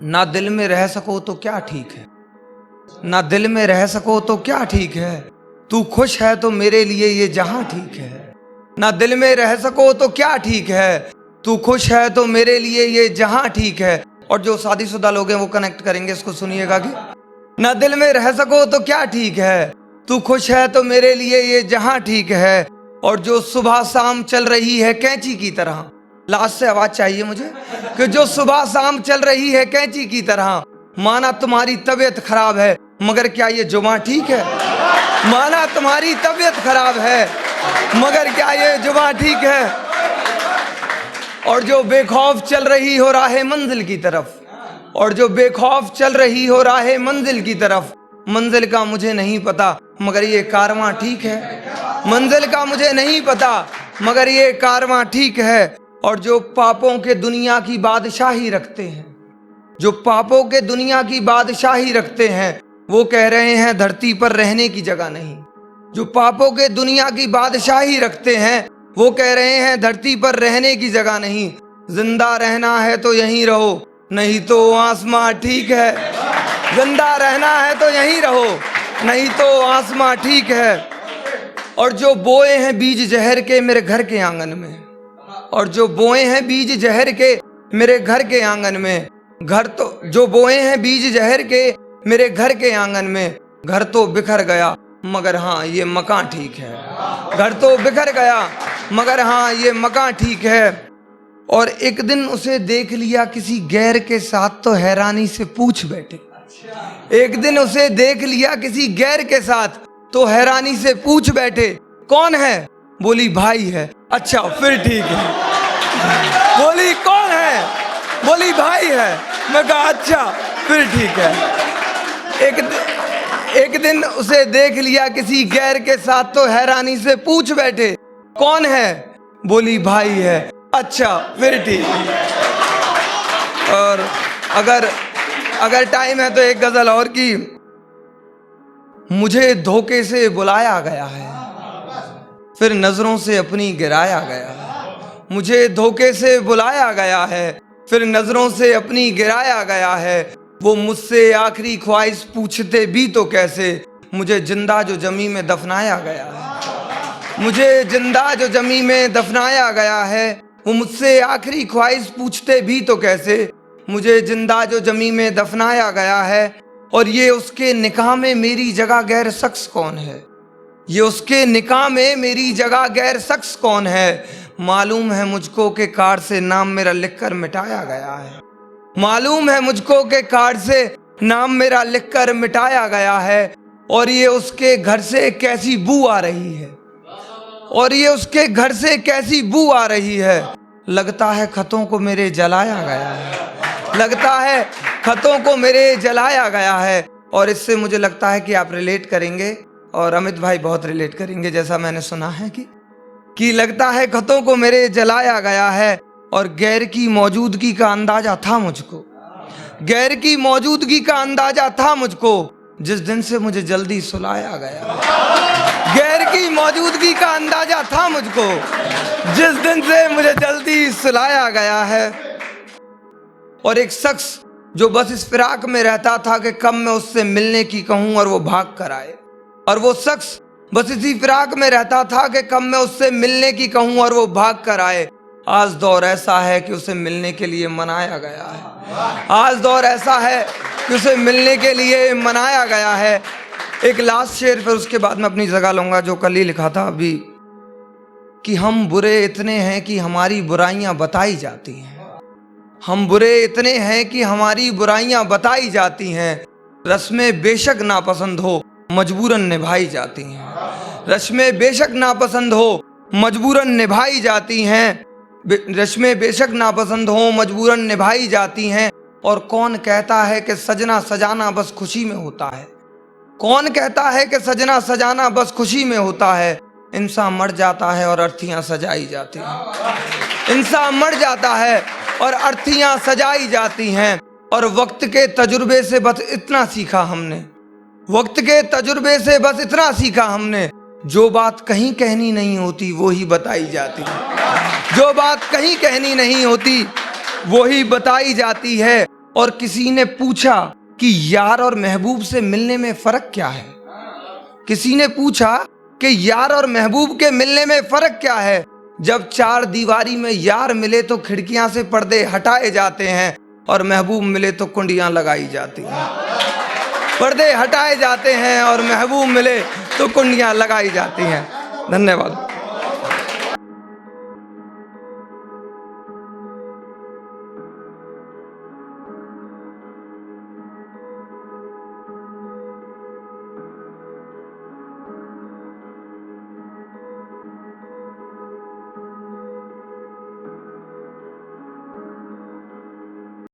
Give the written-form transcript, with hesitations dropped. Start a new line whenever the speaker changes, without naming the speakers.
ना दिल में रह सको तो क्या ठीक है, ना दिल में रह सको तो क्या ठीक है, तू खुश है तो मेरे लिए ये जहां ठीक है। ना दिल में रह सको तो क्या ठीक है, तू खुश है तो मेरे लिए ये जहां ठीक है। और जो शादीशुदा लोग हैं वो कनेक्ट करेंगे, इसको सुनिएगा कि ना दिल में रह सको तो क्या ठीक है, तू खुश है तो मेरे लिए ये जहां ठीक है। और जो सुबह शाम चल रही है कैंची की तरह, लास्ट से आवाज चाहिए मुझे, कि जो सुबह शाम चल रही है कैंची की तरह, माना तुम्हारी तबीयत खराब है मगर क्या ये जुबान ठीक है। माना तुम्हारी तबीयत खराब है मगर क्या ये जुबान ठीक है। और जो बेखौफ चल रही हो राहे मंजिल की तरफ, और जो बेखौफ चल रही हो राहे मंजिल की तरफ, मंजिल का मुझे नहीं पता मगर ये कारवां ठीक है। मंजिल का मुझे नहीं पता मगर ये कारवां ठीक है। और जो पापों के दुनिया की बादशाही रखते हैं, जो पापों के दुनिया की बादशाही रखते हैं, वो कह रहे हैं धरती पर रहने की जगह नहीं। जो पापों के दुनिया की बादशाही रखते हैं वो कह रहे हैं धरती पर रहने की जगह नहीं। जिंदा रहना है तो यहीं रहो नहीं तो आसमां ठीक है। जिंदा रहना है तो यहीं रहो नहीं तो आसमां ठीक है। और जो बोए हैं बीज जहर के मेरे घर के आंगन में, और जो बोए हैं बीज जहर के मेरे घर के आंगन में, घर तो जो बोए हैं बीज जहर के मेरे घर के आंगन में, घर तो बिखर गया मगर हाँ ये मकान ठीक है। घर तो बिखर गया मगर हाँ ये मकान ठीक है। और एक दिन उसे देख लिया किसी गैर के साथ तो हैरानी से पूछ बैठे। एक दिन उसे देख लिया किसी गैर के साथ तो हैरानी से पूछ बैठे, कौन है? बोली भाई है। अच्छा फिर ठीक है। बोली कौन है? बोली भाई है। मैं कहा अच्छा फिर ठीक है। एक दिन उसे देख लिया किसी गैर के साथ तो हैरानी से पूछ बैठे, कौन है? बोली भाई है। अच्छा फिर ठीक है। और अगर टाइम है तो एक गजल और की, मुझे धोखे से बुलाया गया है फिर नजरों से अपनी गिराया गया है। मुझे धोखे से बुलाया गया है फिर नजरों से अपनी गिराया गया है। वो मुझसे आखिरी ख्वाहिश पूछते भी तो कैसे, मुझे जिंदा जो जमी में दफनाया गया है। मुझे जिंदा जो जमी में दफनाया गया है। वो मुझसे आखिरी ख्वाहिश पूछते भी तो कैसे, मुझे जिंदा जो जमी में दफनाया गया है। और ये उसके निकाह में मेरी जगह गैर शख्स कौन है? ये उसके निकाह में मेरी जगह गैर शख्स कौन है? मालूम है मुझको कि कार्ड से नाम मेरा लिखकर मिटाया गया है। मालूम है मुझको कि कार्ड से नाम मेरा लिखकर मिटाया गया है। और ये उसके घर से कैसी बू आ रही है, और ये उसके घर से कैसी बू आ रही है। लगता है खतों को मेरे जलाया गया है। लगता है खतों को मेरे जलाया गया है। और इससे मुझे लगता है कि आप रिलेट करेंगे और अमित भाई बहुत रिलेट करेंगे, जैसा मैंने सुना है कि लगता है खतों को मेरे जलाया गया है। और गैर की मौजूदगी का अंदाजा था मुझको, गैर की मौजूदगी का अंदाजा था मुझको, जिस दिन से मुझे जल्दी सुलाया गया। गैर की मौजूदगी का अंदाजा था मुझको, जिस दिन से मुझे जल्दी सुलाया गया है। और एक शख्स जो बस इस फिराक में रहता था कि कब मैं उससे मिलने की कहूं और वो भाग कर आए। और वो शख्स बस इसी फिराक में रहता था कि कब मैं उससे मिलने की कहूं और वो भाग कर आए। आज दौर ऐसा है कि उसे मिलने के लिए मनाया गया है। आज दौर ऐसा है कि उसे मिलने के लिए मनाया गया है। एक लास्ट शेर, फिर उसके बाद मैं अपनी जगह लूंगा, जो कल ही लिखा था अभी, कि हम बुरे इतने हैं कि हमारी बुराइयां बताई जाती हैं। हम बुरे इतने हैं कि हमारी बुराइयां बताई जाती हैं। रस्में बेशक नापसंद हो मजबूरन निभाई जाती हैं। रस्में बेशक नापसंद हो मजबूरन निभाई जाती हैं। रस्में बेशक नापसंद हो मजबूरन निभाई जाती हैं। और कौन कहता है कि सजना सजाना बस खुशी में होता है? कौन कहता है कि सजना सजाना बस खुशी में होता है? इंसान मर जाता है और अर्थियां सजाई जाती हैं। इंसान मर जाता है और अर्थियां सजाई जाती हैं। और वक्त के तजुर्बे से बस इतना सीखा हमने, वक्त के तजुर्बे से बस इतना सीखा हमने, जो बात कहीं कहनी नहीं होती वो ही बताई जाती है। जो बात कहीं कहनी नहीं होती वो ही बताई जाती है। और किसी ने पूछा कि यार और महबूब से मिलने में फर्क क्या है। किसी ने पूछा कि यार और महबूब के मिलने में फर्क क्या है। जब चार दीवारी में यार मिले तो खिड़कियां से पर्दे हटाए जाते हैं, और महबूब मिले तो कुंडियां लगाई जाती हैं। पर्दे हटाए जाते हैं और महबूब मिले तो कुंडियां लगाई जाती हैं। धन्यवाद।